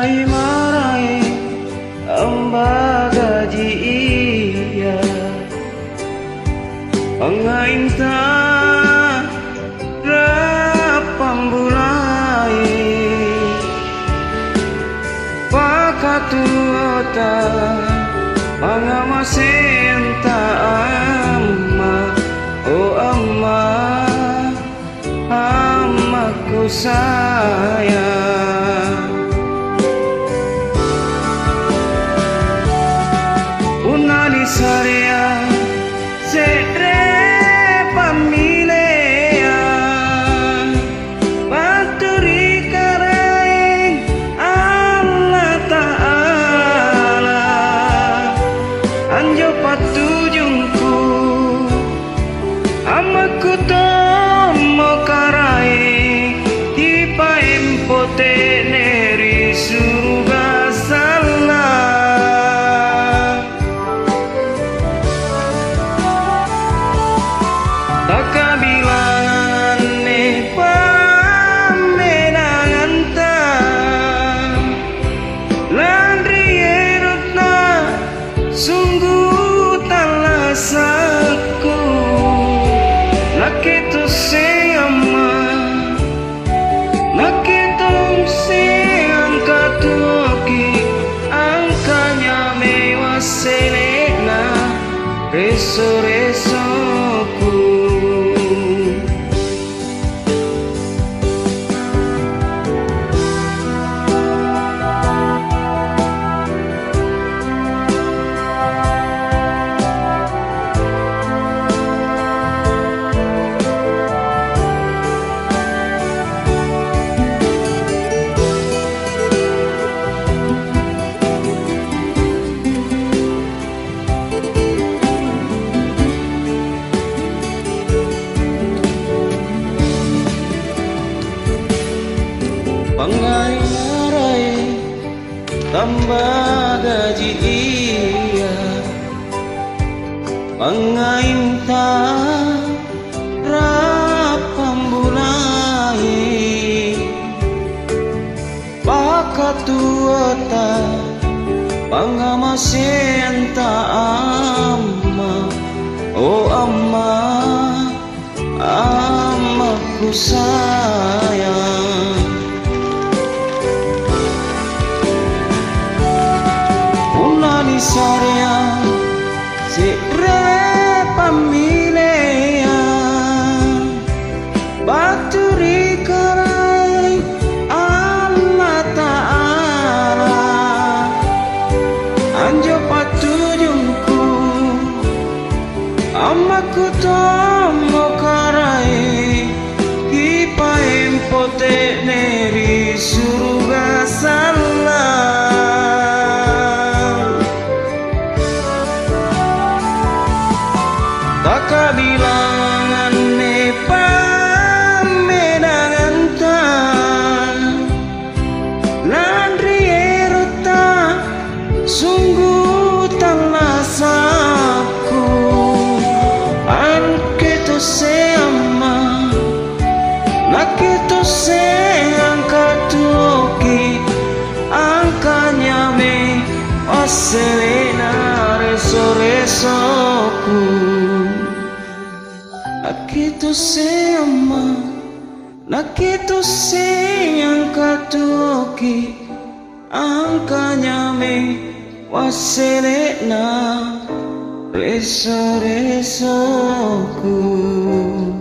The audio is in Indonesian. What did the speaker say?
Pangai marai amba gaji iya pengainta rapambulai pakatuota pangamasenta amma oh amma amaku sayang unani saria sedre pamilea baturi karaing Allah Ta'ala anjo patujungku amaku tomo karai tipa empote neri surga salah takabilangan ne pamenanganta landri erotna sungguh talasaku nakito seyama nakito seyang katuoki angkanya mewaselena reso-resoku Pangai marai tambah gaji iya pangainta rapambulai pakatuota pangamasenta amma oh amma amaku sayang unani saria sekre pamilea baturi karai Allah Ta'ala anjo patujungku amaku tomo karai kipa empote neri surga salah takabilangan ne pamenangantan landri erota sungguh talasaku anketo seama naketo seang katuoki angkanya me oselena reso-resoku nakito seyama nakito seyang katuoki angkanya me waselena reso-resoku.